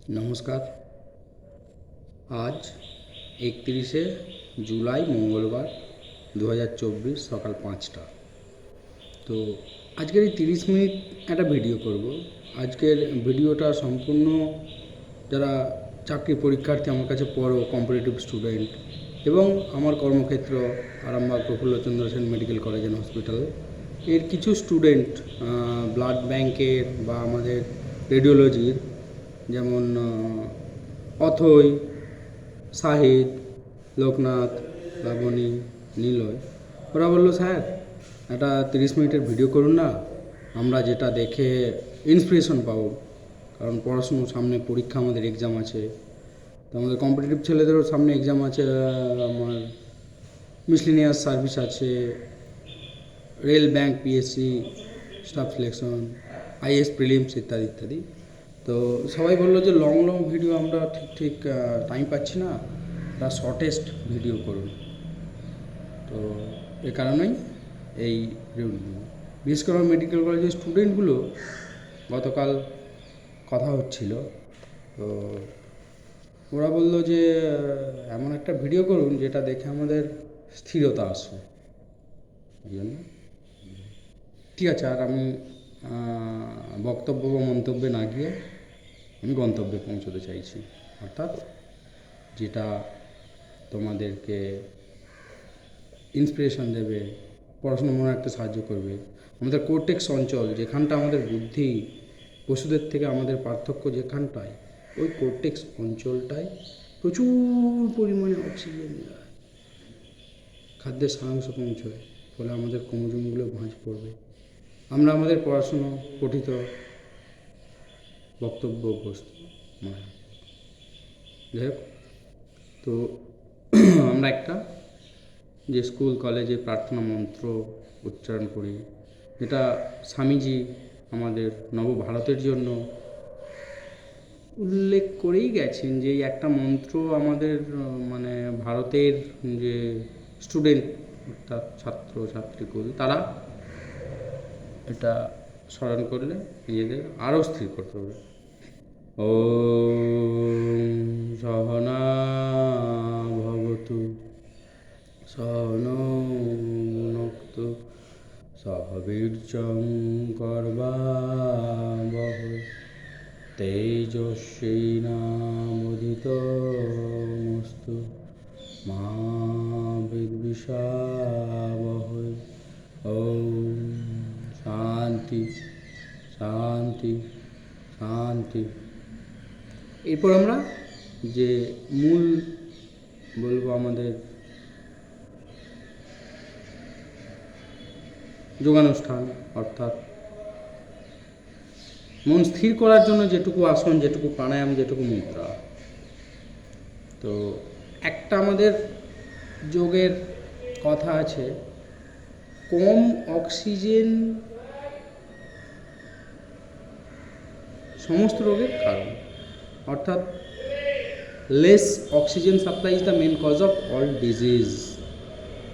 নমস্কার। আজ 31শে জুলাই মঙ্গলবার 2024 সকাল 5টা। তো আজকের এই 30 মিনিট একটা ভিডিও করব। আজকের ভিডিওটা সম্পূর্ণ যারা চাকরি পরীক্ষার্থী আমার কাছে পড়ো, কম্পিটিটিভ স্টুডেন্ট এবং আমার কর্মক্ষেত্র Arambagh Prafulla Chandra Sen medical college and hospital এর কিছু স্টুডেন্ট ব্লাড ব্যাংকের বা আমাদের রেডিওলজির, যেমন অথৈ, শাহিদ, লোকনাথ, লাবণী, নিলয়, ওরা বললো স্যার একটা 30 মিনিটের ভিডিও করুন না, আমরা যেটা দেখে ইন্সপিরেশন পাবো। কারণ পড়াশুনোর সামনে পরীক্ষা, আমাদের এক্সাম আছে, তো আমাদের কম্পিটিটিভ ছেলেদেরও সামনে এক্সাম আছে, আমার মিসলিনিয়াস সার্ভিস আছে, rail bank, PSC, staff selection, is prelims ইত্যাদি ইত্যাদি। তো সবাই বললো যে লং লং ভিডিও আমরা ঠিক টাইম পাচ্ছি না, একটা শর্টেস্ট ভিডিও করুন। তো এ কারণেই এই ভিডিও। বিশেষ করে মেডিকেল কলেজের স্টুডেন্টগুলো গতকাল কথা হচ্ছিল, তো ওরা বললো যে এমন একটা ভিডিও করুন যেটা দেখে আমাদের স্থিরতা আসে। এই জন্য ঠিক আছে, আর আমি বক্তব্য বা মন্তব্যে না গিয়ে আমি গন্তব্যে পৌঁছতে চাইছি, অর্থাৎ যেটা তোমাদেরকে ইন্সপিরেশন দেবে, পড়াশোনা মনে রাখতে সাহায্য করবে। আমাদের কোর্টেক্স অঞ্চল, যেখানটা আমাদের বুদ্ধি পশুদের থেকে আমাদের পার্থক্য যেখানটায়, ওই কোর্টেক্স অঞ্চলটায় প্রচুর পরিমাণে অক্সিজেন যায়, খাদ্যের সারাংশ পৌঁছয়, ফলে আমাদের ক্রোমোজোমগুলো ভাঁজ পড়বে। আমরা আমাদের পড়াশুনো, পঠিত বক্তব্য, বস্তু মানে যাই হোক, তো আমরা একটা যে স্কুল কলেজে প্রার্থনা মন্ত্র উচ্চারণ করি, যেটা স্বামীজি আমাদের নবভারতের জন্য উল্লেখ করেই গেছেন, যে এই একটা মন্ত্র আমাদের মানে ভারতের যে স্টুডেন্ট অর্থাৎ ছাত্র ছাত্রীকুল, তারা এটা স্মরণ করলে নিজেদের আরও স্থির করতে হবে। ওম সহনা ভবতু সহনৌ ভুনক্তু সহ বীর্যং কর্বাবহৈ তেজস্বিনামোদিতমস্তু মা বিদ্বিষাবহৈ। ওম শান্তি শান্তি শান্তি। এরপর আমরা যে মূল বলবো, আমাদের যোগানুষ্ঠান, অর্থাৎ মন স্থির করার জন্য যেটুকু আসন, যেটুকু প্রাণায়াম, যেটুকু মুদ্রা। তো একটা আমাদের যোগের কথা আছে, কম অক্সিজেন সমস্ত রোগের কারণ, অর্থাৎ less oxygen supply is the main cause of all disease.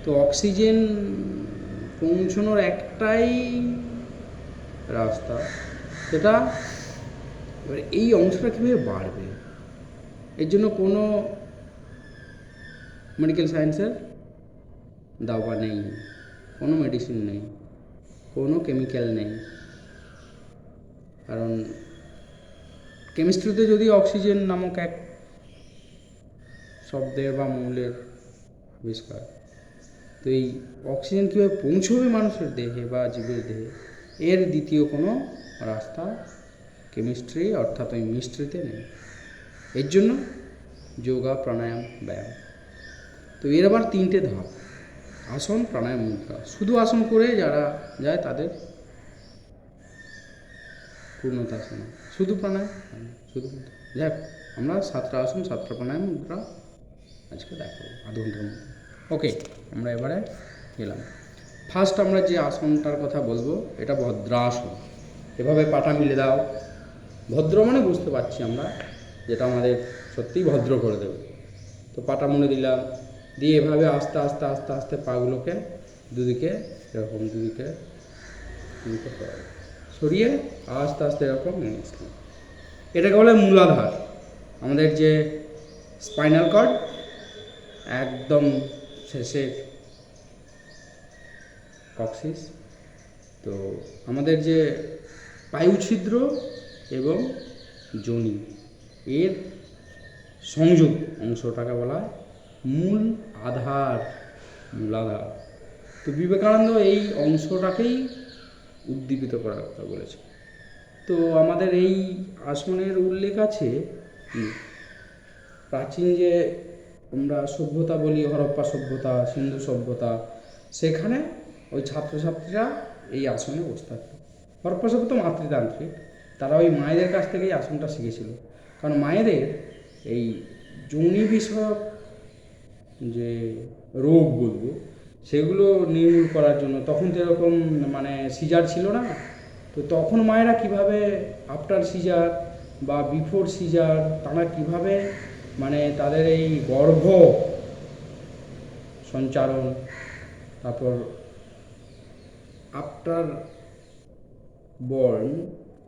তো অক্সিজেন পৌঁছানোর একটাই রাস্তা, সেটা এবার এই অংশটা কীভাবে বাড়বে, এর জন্য কোনো মেডিকেল সায়েন্সের দাবা নেই, কোনো মেডিসিন নেই, কোনো কেমিক্যাল নেই। কারণ কেমিস্ট্রিতে যদি অক্সিজেন নামক এক শব্দের বা মৌলের আবিষ্কার, তো এই অক্সিজেন কীভাবে পৌঁছবে মানুষের দেহে বা জীবের দেহে, এর দ্বিতীয় কোনো রাস্তা কেমিস্ট্রি অর্থাৎ ওই মিস্ট্রিতে নেই। এর জন্য যোগা, প্রাণায়াম, ব্যায়াম। তো এর আবার 3টে ধাপ: আসন, প্রাণায়াম, মুদ্রা। শুধু আসন করে যারা যায় তাদের পূর্ণতা আসে না, শুধু প্রাণায়াম, শুধু যাক আমরা 7টা আসন, 7টা প্রাণায়াম, মুদ্রা আজকে দেখাবো আধ ঘন্টার মধ্যে। ওকে, আমরা এবারে গেলাম। ফার্স্ট আমরা যে আসনটার কথা বলবো, এটা ভদ্রাসন। এভাবে পাটা মিলে দাও। ভদ্র মানে বুঝতে পারছি আমরা, যেটা আমাদের সত্যিই ভদ্র করে দেবে। তো পাটা মুড়ে দিলাম, দিয়ে এভাবে আস্তে আস্তে আস্তে আস্তে পাগুলোকে দুদিকে এরকম দুদিকে সরিয়ে আস্তে আস্তে এরকম নিয়ে আসলাম। এটাকে বলে মূলাধার। আমাদের যে স্পাইনাল কর্ড একদম শেষের কক্সিস, তো আমাদের যে বায়ু ছিদ্র এবং যোনি এর সংযোগ অংশটাকে বলা হয় মূল আধার, মূলাধার। তো বিবেকানন্দ এই অংশটাকেই উদ্দীপিত করার কথা বলেছে। তো আমাদের এই আসনের উল্লেখ আছে প্রাচীন যে আমরা সভ্যতা বলি, হরপ্পা সভ্যতা, সিন্ধু সভ্যতা, সেখানে ওই ছাত্রছাত্রীরা এই আসনে বসে থাকতো। হরপ্পা সভ্যতা মাতৃতান্ত্রিক, তারা ওই মায়েদের কাছ থেকেই আসনটা শিখেছিল। কারণ মায়েদের এই যৌনি বিষয়ক যে রোগ বলবো সেগুলো নির্মূল করার জন্য, তখন তো এরকম মানে সিজার ছিল না, তো তখন মায়েরা কিভাবে আফটার সিজার বা বিফোর সিজার তারা কিভাবে মানে তাদের এই গর্ভ সঞ্চারণ, তারপর আফটার বর্ন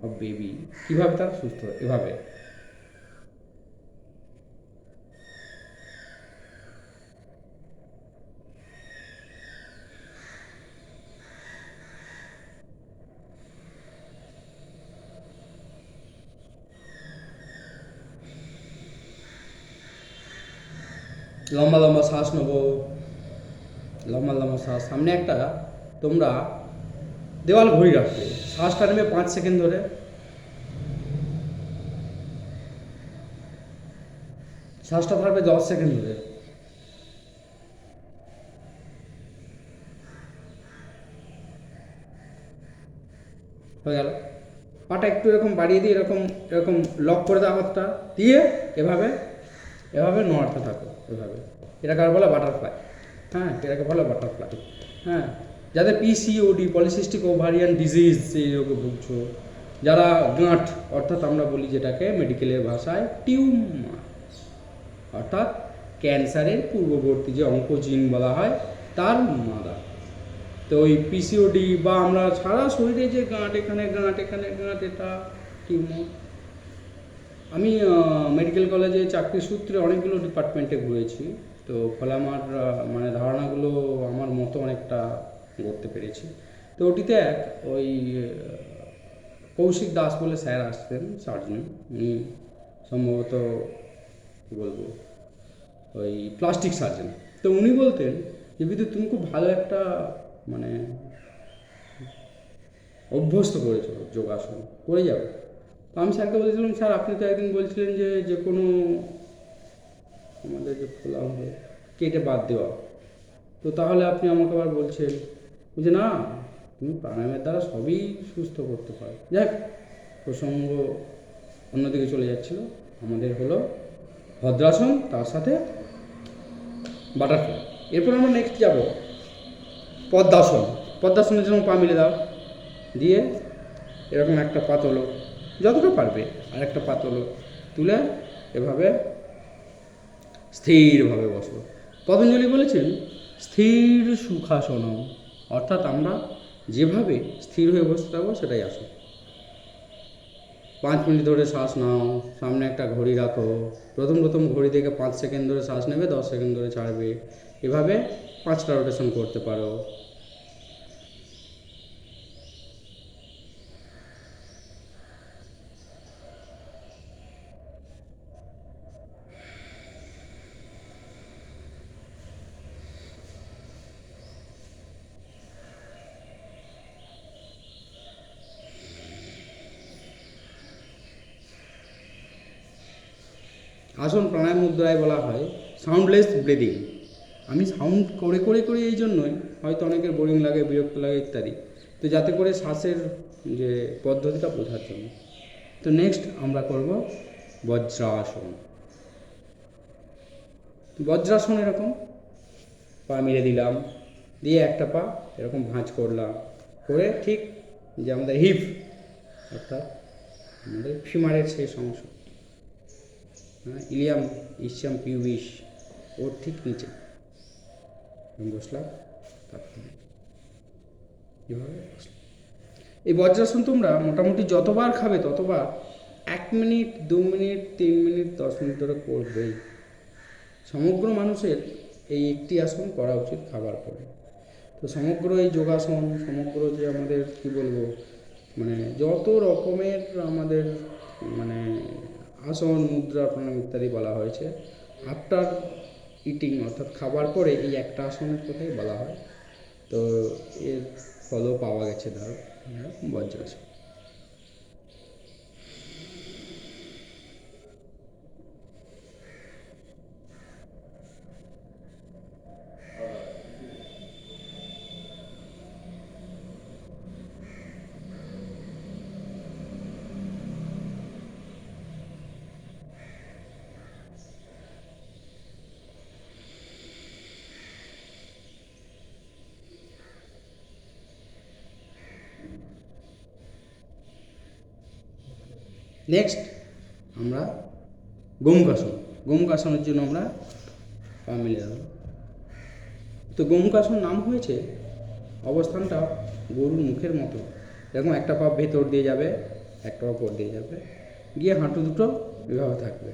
অফ বেবি কীভাবে তারা সুস্থ হয়, এভাবে লম্বা লম্বা শ্বাস নেবো, লম্বা লম্বা শ্বাস। সামনে একটা তোমরা দেওয়াল ঘড়ি রাখবে, শ্বাসটা নেবে 5 সেকেন্ড ধরে, শ্বাসটা থাকবে 10 সেকেন্ড ধরে, হয়ে গেল। পাটা একটু এরকম বাড়িয়ে দিয়ে এরকম এরকম লক করে দাও হাতটা দিয়ে, এভাবে এভাবে নড়াতে থাকো, এভাবে। এটাকে বলে বাটারফ্লাই। হ্যাঁ, এটাকে বলে বাটারফ্লাই। হ্যাঁ, যাদের পিসিওডি, পলিসিস্টিক ওভারিয়ান ডিজিজ, এই রোগে ভুগছো, যারা গাঁট অর্থাৎ আমরা বলি যেটাকে মেডিকেলের ভাষায় টিউমার, অর্থাৎ ক্যান্সারের পূর্ববর্তী যে অঙ্কোজিন বলা হয় তার মাদা, তো ওই পিসিওডি বা আমরা সারা শরীরে যে গাঁট, এখানে গাঁট, এখানে গাঁট, এটা টিউমার। আমি মেডিকেল কলেজে চাকরির সূত্রে অনেকগুলো ডিপার্টমেন্টে ঘুরেছি, তো ফলে আমার মানে ধারণাগুলো আমার মতো অনেকটা করতে পেরেছি। তো ওটিতে এক ওই কৌশিক দাস বলে স্যার আসতেন, সার্জন, উনি সম্ভবত কী বলবো ওই প্লাস্টিক সার্জন। তো উনি বলতেন যে বিদ্যুৎ তুমি খুব ভালো একটা মানে অভ্যস্ত করেছো যোগাসন, করে যাবে। তো আমি স্যারকে বলেছিলাম, স্যার আপনি তো একদিন বলছিলেন যে যে কোনো আমাদের যে খোলা হবে কেটে বাদ দেওয়া, তো তাহলে আপনি আমাকে আবার বলছেন যে না তুমি প্রাণায়ামের দ্বারা সবই সুস্থ করতে পারো। যাক, প্রসঙ্গ অন্যদিকে চলে যাচ্ছিল। আমাদের হলো ভদ্রাসন, তার সাথে বাটারফ্লাই। এরপর আমরা নেক্সট যাব পদ্মাসন। পদ্মাসনের জন্য পা মিলে দাও, দিয়ে এরকম একটা পা তোলো, যতটা পারবে, আর একটা পা তোলো, তুলে এভাবে স্থিরভাবে বসো। পতঞ্জলি বলেছেন স্থির সুখাসন, অর্থাৎ আমরা যেভাবে স্থির হয়ে বসে থাকবো সেটাই আসো। 5 মিনিট ধরে শ্বাস নাও, সামনে একটা ঘড়ি রাখো, প্রথম প্রথম ঘড়ি থেকে 5 সেকেন্ড ধরে শ্বাস নেবে, 10 সেকেন্ড ধরে ছাড়বে, এভাবে 5টা রোটেশন করতে পারো। আসন প্রাণায়াম মুদ্রায় বলা হয় সাউন্ডলেস ব্রিদিং। আমি সাউন্ড করে করে করে এই জন্যই হয়তো অনেকের বোরিং লাগে, বিরক্ত লাগে ইত্যাদি, তো যাতে করে শ্বাসের যে পদ্ধতিটা বোঝার জন্য। তো নেক্সট আমরা করব বজ্রাসন। বজ্রাসন এরকম পা মিলে দিলাম, দিয়ে একটা পা এরকম ভাঁজ করলাম, করে ঠিক যে আমাদের হিপ অর্থাৎ আমাদের ফিমারের শেষ অংশ, ইলিয়াম ইসিয়াম পিউবিস, ওর ঠিক নিচে বসলাম, তারপরে এভাবে বসলাম। এই বজ্রাসন তোমরা মোটামুটি যতবার খাবে ততবার 1 মিনিট, 2 মিনিট, 3 মিনিট, 10 মিনিট ধরে করবেই। সমগ্র মানুষের এই একটি আসন করা উচিত খাবার পরে। তো সমগ্র এই যোগাসন, সমগ্র যে আমাদের কি বলবো, মানে যত রকমের আমাদের মানে আসন, মুদ্রা, প্রাণায়াম ইত্যাদি বলা হয়েছে, আফটার ইটিং অর্থাৎ খাবার পরে এই একটা আসনের কথাই বলা হয়। তো এর ফলও পাওয়া গেছে ধর বজ্রাসন। নেক্সট আমরা গোমুখাসন। গোমুখাসনের জন্য আমরা পা মিলে যাব। তো গোমুখাসন নাম হয়েছে, অবস্থানটা গরুর মুখের মতো, এরকম একটা পা ভেতর দিয়ে যাবে, একটা পা উপর দিয়ে যাবে, গিয়ে হাঁটু দুটো এভাবে থাকবে।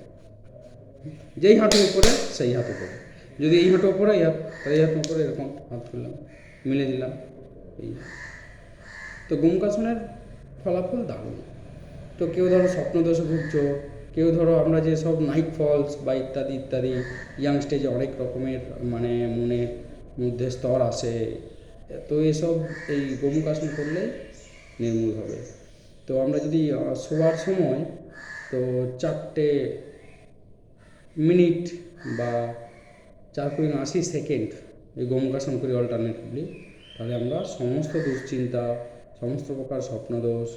যেই হাঁটু উপরে সেই হাত উপরে, যদি এই হাঁটু উপরে এই হাত, এই হাত উপরে, এরকম হাত তুললাম, মিলে দিলাম। এই তো গোমুখাসনের ফলাফল দারুণ। তো কেউ ধরো স্বপ্নদোষে ভুগছো, কেউ ধরো আমরা যে সব নাইট ফলস বা ইত্যাদি ইত্যাদি ইয়াং স্টেজে অনেক রকমের মানে মনের মধ্যে স্তর আসে, তো এসব এই গোমুখাসন করলে নির্মূল হবে। তো আমরা যদি শোয়ার সময় তো 4 মিনিট বা 4×80 সেকেন্ড এই গোমুখাসন করি অল্টারনেটিভলি, তাহলে আমরা সমস্ত দুশ্চিন্তা, সমস্ত প্রকার স্বপ্নদোষ,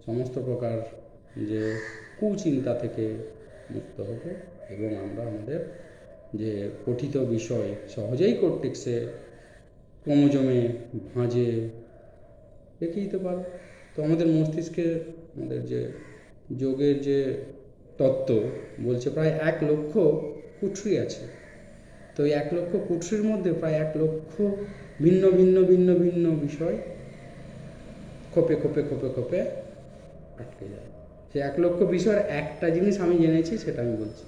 সমস্ত প্রকার যে কুচিন্তা থেকে মুক্ত হব, এবং আমরা আমাদের যে পঠিত বিষয় সহজেই কর্টেক্সে, ক্রোমোজোমে, ভাঁজে রেখে দিতে পারব। তো আমাদের মস্তিষ্কে আমাদের যে যোগের যে তত্ত্ব বলছে প্রায় 1,00,000 কুঠরি আছে। তো এই 1,00,000 কুঠরির মধ্যে প্রায় 1,00,000 ভিন্ন ভিন্ন ভিন্ন ভিন্ন বিষয় খোপে খোপে খোপে খোপে আটকে যায়। সে 1,00,000 বিষয়ের একটা জিনিস আমি জেনেছি, সেটা আমি বলছি।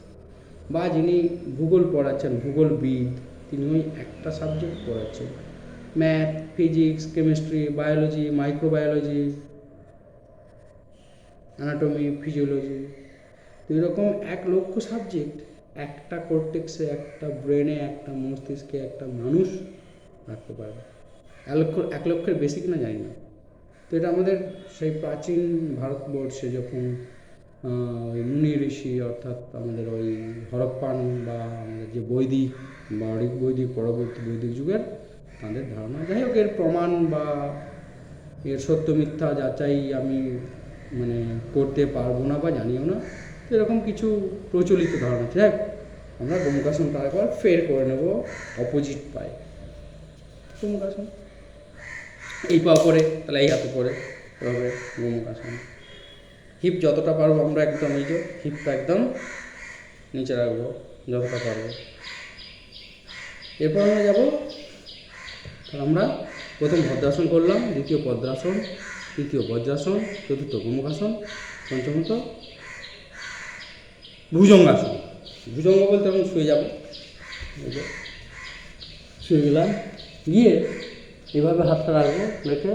বা যিনি ভূগোল পড়াচ্ছেন, ভূগোলবিদ, তিনি ওই একটা সাবজেক্ট পড়াচ্ছেন, math, physics, chemistry, biology, microbiology, anatomy, physiology, তো এরকম 1,00,000 সাবজেক্ট একটা কর্টেক্সে, একটা ব্রেনে, একটা মস্তিষ্কে একটা মানুষ রাখতে পারবে। 1,00,000 বেশি কিনা জানি না। তো এটা আমাদের সেই প্রাচীন ভারতবর্ষে যখন ওই মুনি ঋষি, অর্থাৎ আমাদের ওই হরপ্পান বা আমাদের যে বৈদিক বা বৈদিক পরবর্তী বৈদিক যুগের তাদের ধারণা। যাই হোক, এর প্রমাণ বা এর সত্য মিথ্যা যাচাই আমি মানে করতে পারবো না বা জানিও না। তো এরকম কিছু প্রচলিত ধারণা। যাই হোক, আমরা গোমুখাসনটা একবার ফের করে নেব অপোজিট পায়ে। গোমুখাসন, এই পা পরে, তাহলে এই হাত উপরে, এভাবে গোমুখাসন। হিপ যতটা পারবো আমরা একদম, এই যে হিপটা একদম নিচে রাখবো যতটা পারবো। এরপর আমরা যাবো, তাহলে আমরা প্রথম ভদ্রাসন করলাম, দ্বিতীয় পদ্মাসন, তৃতীয় বজ্রাসন, চতুর্থ গোমুখাসন, পঞ্চমত ভুজঙ্গাসন। ভুজঙ্গ বলতে আমি শুয়ে যাবো, শুয়ে গেলাম, গিয়ে এভাবে হাতটা রাখবো, রেখে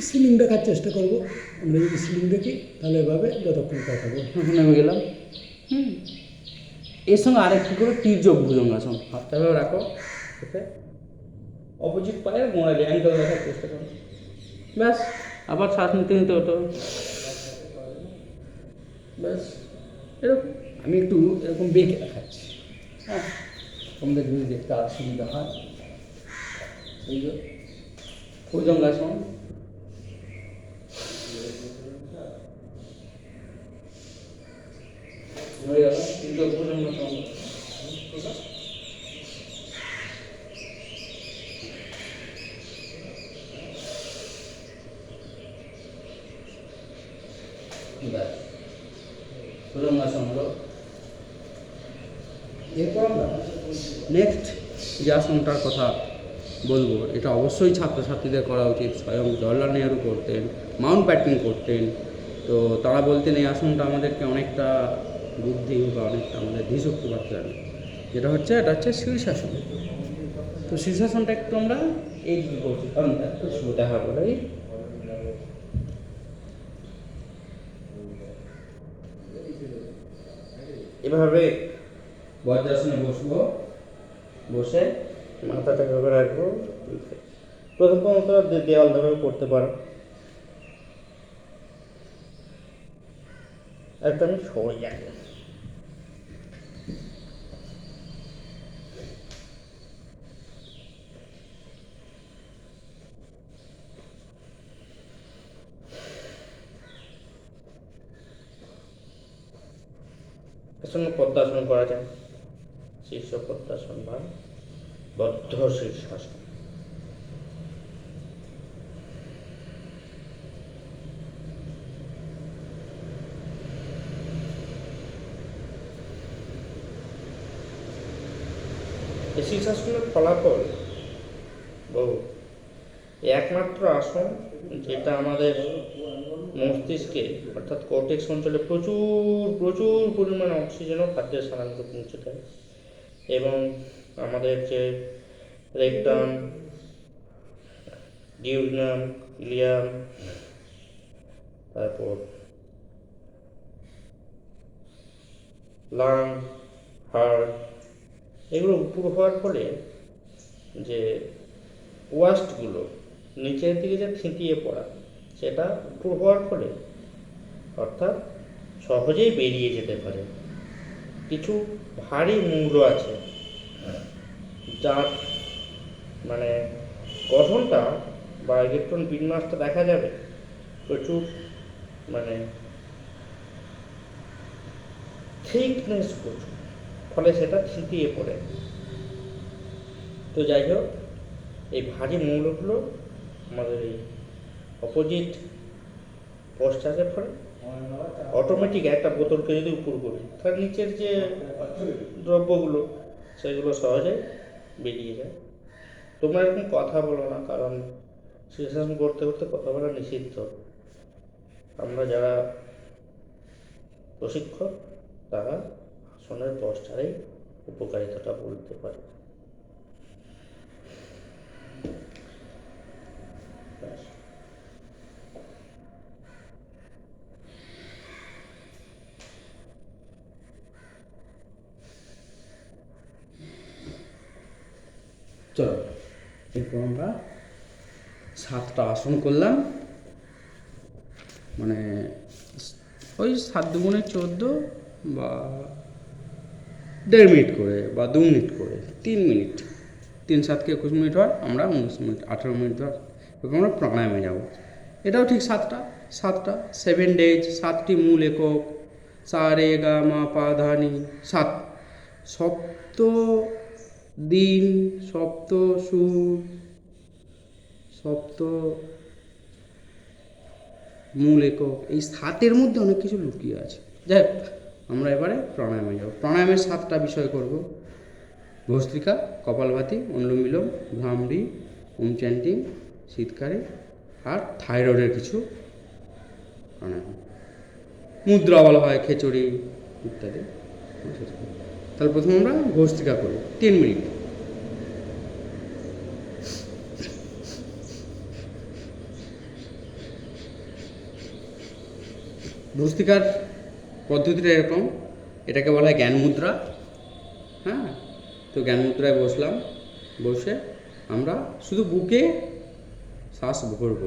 সিলিং দেখার চেষ্টা করবো। আমরা যদি সিলিং দেখি তাহলে এভাবে যতক্ষণ থাকবো, নেমে গেলাম। এর সঙ্গে আরেকটি করে তির্যক ভুজঙ্গাসন, হাতটা এভাবে রাখো, ওকে, অপোজিট পায়ের মোড়ায় অ্যাঙ্কেল দেখার চেষ্টা করো। ব্যাস, আবার শ্বাস নিতে নিতে হতো। ব্যাস, এরকম আমি একটু এরকম বেঁকে দেখাচ্ছি, হ্যাঁ, তোমাদের যদি দেখতে আর সুবিধা হয়। এই যে ভুজঙ্গাসন, হয়ে গেল তির্যক ভুজঙ্গাসন। ভুজঙ্গাসন হলো। এরপর আমরা নেক্সট যে আসনটার কথা বলবো, এটা অবশ্যই ছাত্রছাত্রীদের করা উচিত। স্বয়ং জওহরলাল নেহরু করতেন, মাউন্ট ব্যাটেন করতেন, তো তারা বলতেন এই আসনটা আমাদেরকে অনেকটা বুদ্ধি বা অনেকটা আমাদের ধীশক্তি বাড়তে হবে, যেটা হচ্ছে এটা হচ্ছে শীর্ষাসন। তো শীর্ষাসনটা একটু আমরা এই করছি, একটু সুবিধা হবে বলে এভাবে বজ্রাসনে বসবো, বসে মাথাটা এভাবে রাখবো। প্রথমত দেওয়াল ধরেও করতে পারো, একদম সোজা। আসলে পদ্মাসন করা যায়, শীর্ষ পদ্মাসন বা বদ্ধ শীর্ষাসন। এই শীর্ষাসনের ফলাফল বহু। একমাত্র আসন যেটা আমাদের মস্তিষ্কে অর্থাৎ কর্টেক্স অঞ্চলে প্রচুর প্রচুর পরিমাণে অক্সিজেন ও খাদ্যের স্থানান্তর পৌঁছে দেয়, এবং আমাদের যে রেকটাম, ডিউডিনাম, ইলিয়াম, তারপর লাং, হার্ট, এগুলো উপর হওয়ার ফলে যে ওয়াস্টগুলো নিচের দিকে যে থিতিয়ে পড়া, সেটা উপর হওয়ার ফলে অর্থাৎ সহজেই বেরিয়ে যেতে পারে। কিছু ভারী মূল্য আছে যার মানে গঠনটা বা ইলেকট্রন বিন্যাসটা দেখা যাবে প্রচুর মানে থিকনেস প্রচুর, ফলে সেটা থিতিয়ে পড়ে। তো যাই হোক, এই ভারী মৌলগুলো আমাদের এই অপোজিট পশ্চারের ফলে অটোমেটিক একটা বোতলকে যদি উপর করি, তার নিচের যে দ্রব্যগুলো সেগুলো সহজে বেরিয়ে যায়। তোমরা এরকম কথা বলো না, কারণ শীর্ষাসন করতে করতে কথা বলা নিষিদ্ধ। আমরা যারা প্রশিক্ষক তারা আসনের পশ্চারেই উপকারিতাটা বলতে পারে। চলো, এরপর আমরা 7টা আসন করলাম, মানে ওই 7 দুগুণে 14 বা 1.5 মিনিট করে বা 2 মিনিট করে, 3 মিনিট, 3 7 কে 21 মিনিট হয়, আমরা 19 মিনিট 18 মিনিট ধর এরকম আমরা প্রাণায়ামে যাব। এটাও ঠিক 7টা 7 ডেজ, 7টি মূল একক, সা রে গা মা পা ধা নি, 7 সপ্ত দিন, সপ্ত সুর, সপ্ত মূল একক, এই 7-এর মধ্যে অনেক কিছু লুকিয়ে আছে। যাই হোক, আমরা এবারে প্রাণায়ামে যাব। প্রাণায়ামের 7টা বিষয় করব: ভস্ত্রিকা, কপালভাতি, অনুলোম বিলোম, ভ্রামরি, ওম চ্যান্টিং, শীতকারে, আর থাইরয়েডের কিছু প্রাণায়াম। মুদ্রা বলা হয়, খিচুড়ি ইত্যাদি। তাহলে প্রথমে আমরা ভস্ত্রিকা করব 3 মিনিট। ভস্ত্রিকার পদ্ধতিটা এরকম, এটাকে বলা হয় জ্ঞান মুদ্রা। হ্যাঁ, তো জ্ঞান মুদ্রায় বসলাম, বসে আমরা শুধু বুকে শ্বাস ভরব।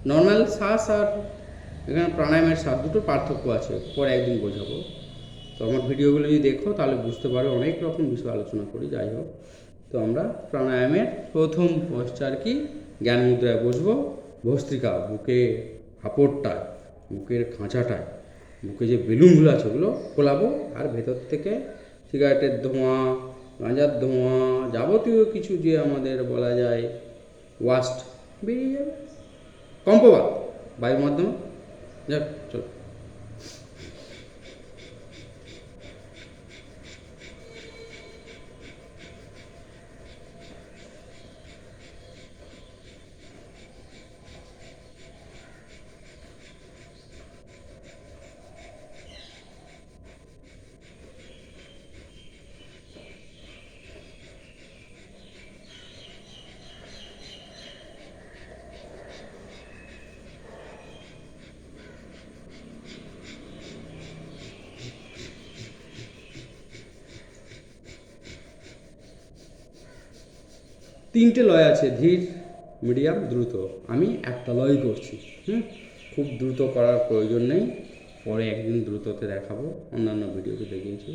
নর্মাল শ্বাস আর এখানে প্রাণায়ামের শ্বাস দুটো পার্থক্য আছে, পরে একদিন বোঝাবো। তো আমার ভিডিওগুলো যদি দেখো তাহলে বুঝতে পারো, অনেক রকম বিষয় আলোচনা করি। যাই হোক, তো আমরা প্রাণায়ামের প্রথম পশ্চার কি, জ্ঞান মুদ্রায় বসবো। ভস্ত্রিকা, বুকে হাঁপড়টায়, বুকের খাঁচাটায়, বুকে যে বেলুনগুলো আছে ওগুলো খোলাবো, আর ভেতর থেকে সিগারেটের ধোঁয়া, গাঁজার ধোঁয়া, যাবতীয় কিছু যে আমাদের বলা যায় ওয়াস্ট বেরিয়ে যাবে কম্পবাত বায়ুর মাধ্যমে। যাক, চলো। তিনটে লয় আছে, ধীর, মিডিয়াম, দ্রুত। আমি একটা লয় করছি। খুব দ্রুত করার প্রয়োজন নেই, পরে একদিন দ্রুততে দেখাবো, অন্যান্য ভিডিওতে দেখিয়েছি।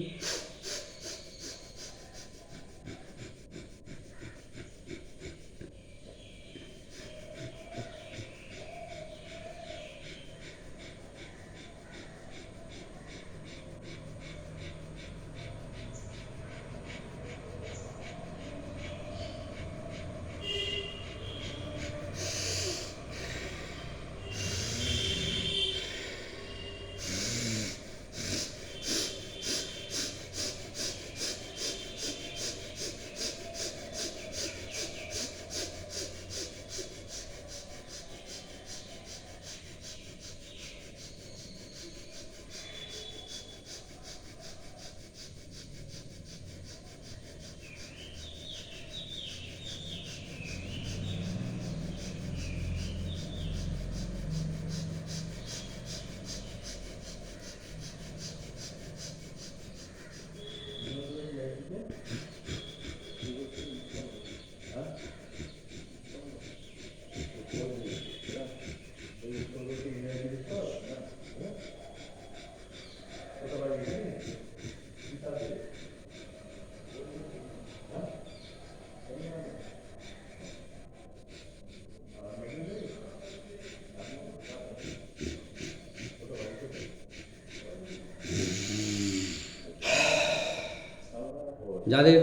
যাদের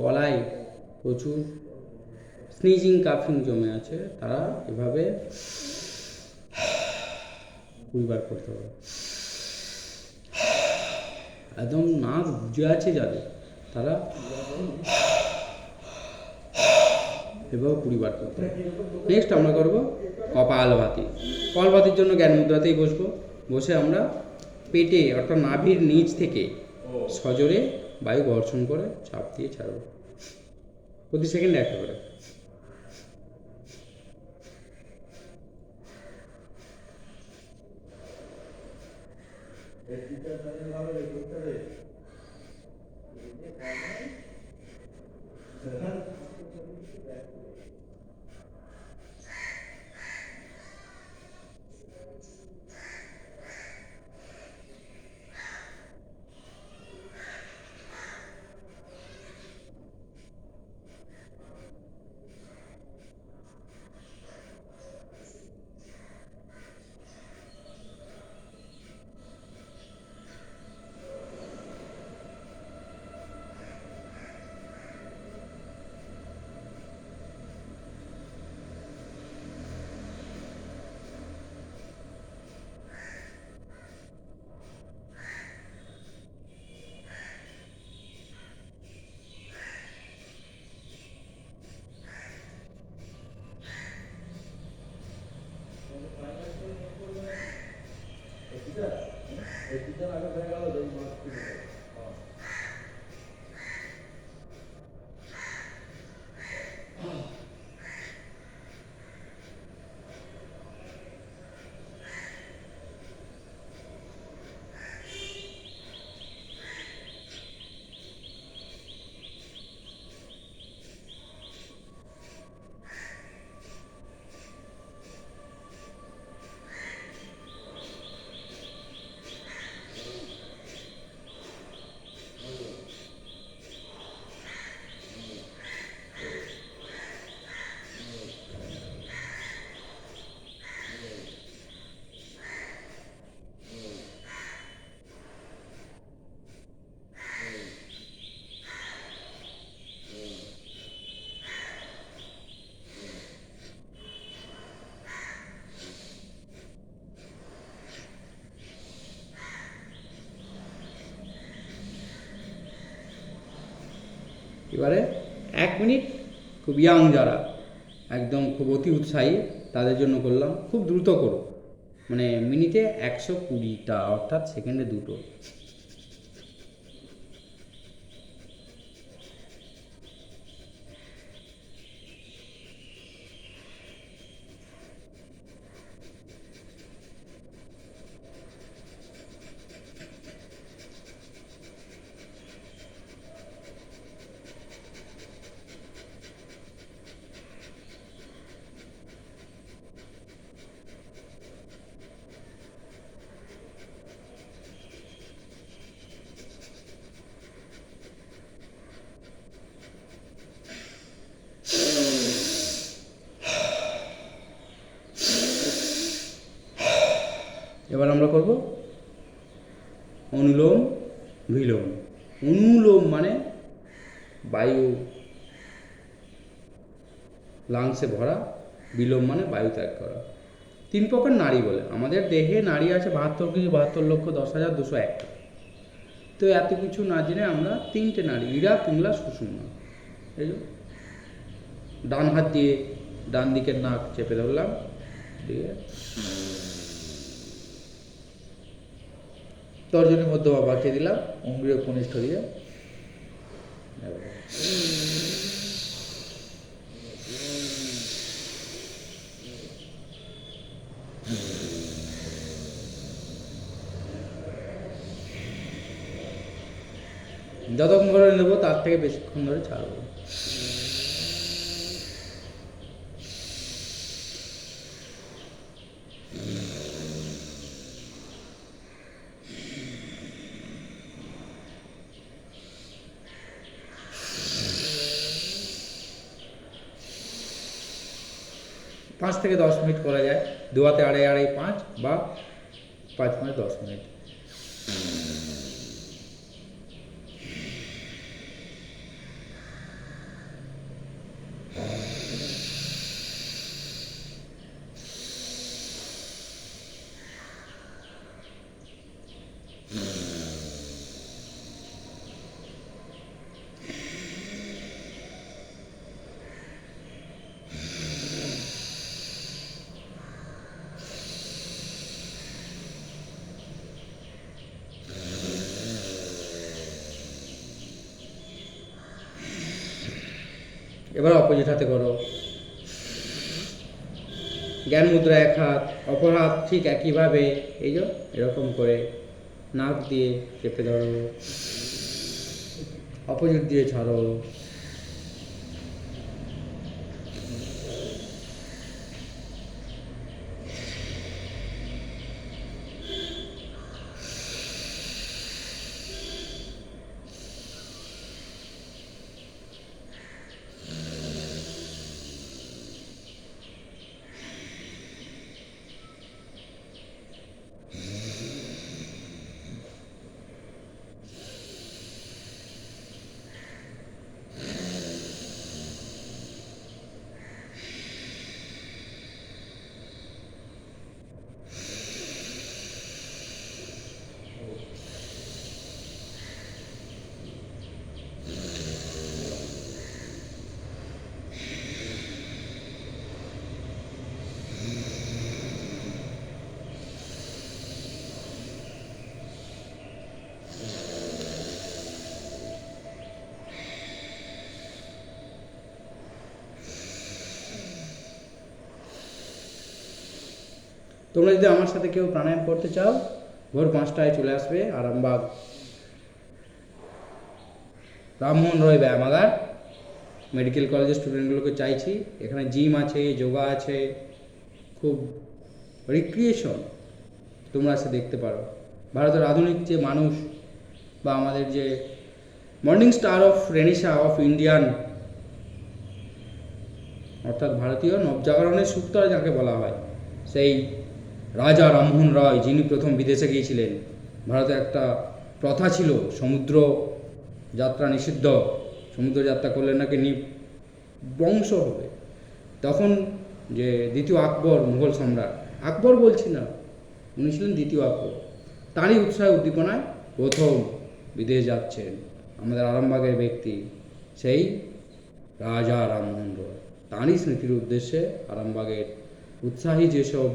গলায় প্রচুর স্নিজিং কাফিং জমে আছে, তারা এভাবে 20 বার করতে হবে। একদম নাক বুঝে আছে যাদের, তারা এভাবে 20 বার করতে হবে। নেক্সট আমরা করবো কপালভাতি। কপালভাতির জন্য জ্ঞান মুদ্রাতেই বসবো। বসে আমরা পেটে অর্থাৎ নাভির নিচ থেকে সজোরে বায়ু বর্ষণ করে চাপ দিয়ে ছাড়ব, প্রতি সেকেন্ডে একটা করে। এবারে 1 মিনিট খুব ইয়াং যারা একদম খুব অতি উৎসাহী তাদের জন্য করলাম। খুব দ্রুত করো, মানে মিনিটে 120টা, অর্থাৎ সেকেন্ডে 2টো। এবার আমরা করব অনুলোম বিলোম। অনুলোম মানে বায়ু লাংসে ভরা, বিলোম মানে বায়ু ত্যাগ করা। 3 প্রকার নাড়ি বলে। আমাদের দেহে নাড়ি আছে 72,72,10,201। তো এত কিছু না জেনে আমরা 3টে নাড়ি, ইড়া, পিংলা, সুষুম্না। এই যে ডান হাত দিয়ে ডান দিকের নাক চেপে ধরলাম, দিয়ে তর্জনী মধ্যমা বাঁকিয়ে দিলাম, অঙ্গুরীয় কনিষ্ঠ দিয়ে যতক্ষণ করে নেবো তার থেকে বেশিক্ষণ ধরে ছাড়বো। পাঁচ থেকে 10 মিনিট করা যায়। 2 হাতে 2.5 5 বা 5 5 10 মিনিট। এবার অপোজিট হাতে করো। জ্ঞান মুদ্রা এক হাত, অপর হাত ঠিক একইভাবে এই যে এরকম করে নাক দিয়ে চেপে ধরো, অপোজিট দিয়ে ছাড়ো। তোমরা যদি আমার সাথে কেউ প্রাণায়াম করতে চাও, ভোর 5টায় চলে আসবে আরামবাগ রামমোহন রয় ব্যায়ামাগার। মেডিকেল কলেজের স্টুডেন্টগুলোকে চাইছি। এখানে জিম আছে, যোগা আছে, খুব রিক্রিয়েশন, তোমরা এসে দেখতে পারো। ভারতের আধুনিক যে মানুষ বা আমাদের যে morning star of renaissance of Indian, অর্থাৎ ভারতীয় নবজাগরণের সুক্তরা যাকে বলা হয়, সেই রাজা রামমোহন রয়, যিনি প্রথম বিদেশে গিয়েছিলেন। ভারতে একটা প্রথা ছিল সমুদ্র যাত্রা নিষিদ্ধ, সমুদ্র যাত্রা করলে নাকি বংশ হবে। তখন যে দ্বিতীয় আকবর, মুঘল সম্রাট আকবর বলছি না, উনি ছিলেন দ্বিতীয় আকবর, তারই উৎসাহ উদ্দীপনায় প্রথম বিদেশ যাচ্ছেন আমাদের আরামবাগের ব্যক্তি, সেই রাজা রামমোহন রয়। তাঁরই স্মৃতির উদ্দেশ্যে আরামবাগের উৎসাহী যেসব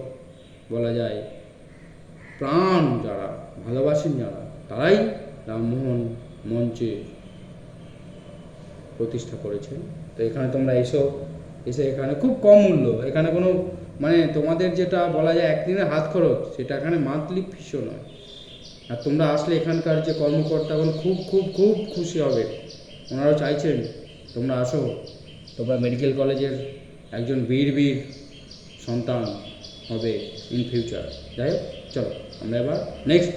বলা যায় প্রাণ যারা ভালোবাসেন, যারা তারাই রামমোহন মঞ্চে প্রতিষ্ঠা করেছেন। তো এখানে তোমরা এসে এখানে খুব কম মূল্য, এখানে কোনো মানে তোমাদের যেটা বলা যায় একদিনের হাত খরচ, সেটা এখানে মান্থলি ফিসও নয়। আর তোমরা আসলে এখানকার যে কর্মকর্তাগণ খুব খুব খুব খুশি হবে, ওনারাও চাইছেন তোমরা আসো, তোমরা মেডিকেল কলেজের একজন বীর সন্তান হবে ইন ফিউচার। যাই হোক, চলো আমরা এবার নেক্সট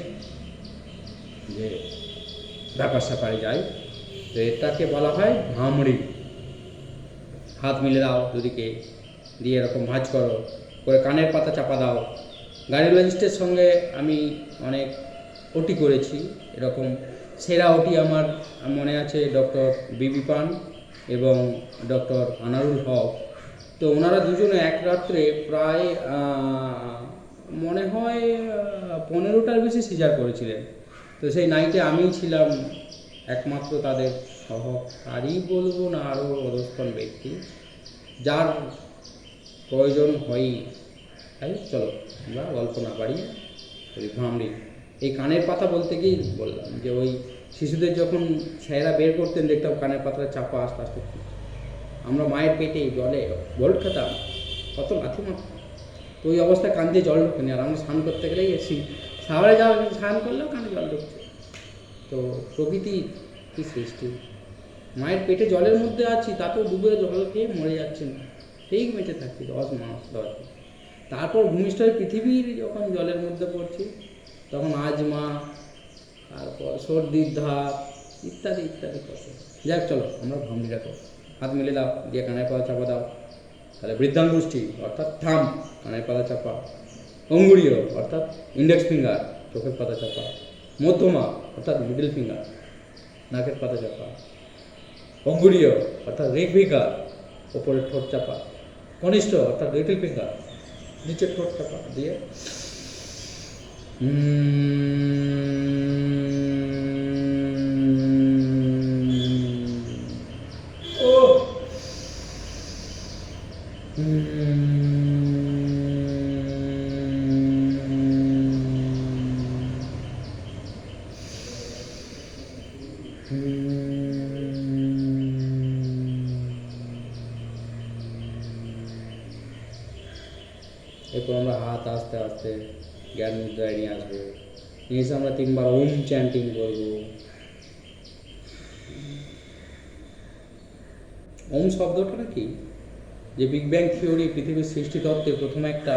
যে ব্যাপার স্যাপারে যাই। তো এটাকে বলা হয় ভামড়ি। হাত মিলে দাও দুদিকে, দিয়ে এরকম ভাঁজ করো, করে কানের পাতা চাপা দাও, গাইনোকোলজিস্টের সঙ্গে আমি অনেক ওটি করেছি। এরকম সেরা ওটি আমার মনে আছে ডক্টর বিবি পান এবং ডক্টর আনারুল হক। তো ওনারা দুজনে এক রাত্রে প্রায় মনে হয় 15টার বেশি সিজার করেছিলেন। তো সেই নাইটে আমিই ছিলাম একমাত্র তাদের সহকারী বলবো না, আরও অধস্তন ব্যক্তি, যার প্রয়োজন হয়ই। তাই চলো আমরা গল্প না বাড়িয়ে ওই ভামড়ি এই কানের পাতা বলতে গিয়েই বললাম যে ওই শিশুদের যখন স্যারেরা বের করতেন দেখতাম কানের পাতাটা চাপা আস্তে আস্তে, আমরা মায়ের পেটে জলে বল্ট খেতাম, কত লাথি মারতাম। তো ওই অবস্থায় কান দিয়ে জল ঢোকেনি, আর আমরা স্নান করতে গেলেই এসি সাবারে যাওয়া স্নান করলেও কানে জল ঢুকছে। তো প্রকৃতি কী সৃষ্টি, মায়ের পেটে জলের মধ্যে আছি, তাতেও ডুবে জল খেয়ে মরে যাচ্ছে না, ঠিক বেঁচে থাকছি 10 মাস 10 দিন। তারপর ভূমিষ্ঠ হয়ে পৃথিবীর যখন জলের মধ্যে পড়ছি তখন আজমা, তারপর সর্দির ধাপ, ইত্যাদি ইত্যাদি কথা। যাক চলো আমরা ভামড়িটা করো। হাত মেলে দাও, দিয়ে কানের পাতা চাপা দাও, তাহলে বৃদ্ধাঙ্গুষ্ঠী অর্থাৎ থাম, কানের পাতা চাপা। অঙ্গুরীয় অর্থাৎ ইন্ডেক্স ফিঙ্গার, চোখের পাতা চাপা। মধ্যমা অর্থাৎ মিডল ফিঙ্গার, নাকের পাতা চাপা। অঙ্গুরীয় অর্থাৎ রিং ফিঙ্গার, ওপরের ঠোঁট চাপা। কনিষ্ঠ অর্থাৎ লিটল ফিঙ্গার, নিচের ঠোঁট চাপা দিয়ে এরপর আমরা হাত আস্তে আস্তে জ্ঞান মুদ্রায় নিয়ে আসবো, নিয়ে এসে আমরা 3বার ওম চ্যান্টিং করবো। ওম শব্দটা কি, যে বিগ ব্যাং থিওরি পৃথিবীর সৃষ্টিতত্ত্বের প্রথম একটা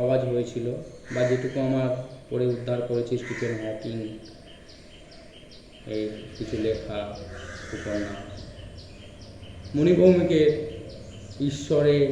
আওয়াজ হয়েছিল, বা যেটুকু আমার পড়ে উদ্ধার করেছি স্টিফেন হকিং এর কিছু লেখা উপন্যাস। মণিভৌমিকের ঈশ্বরের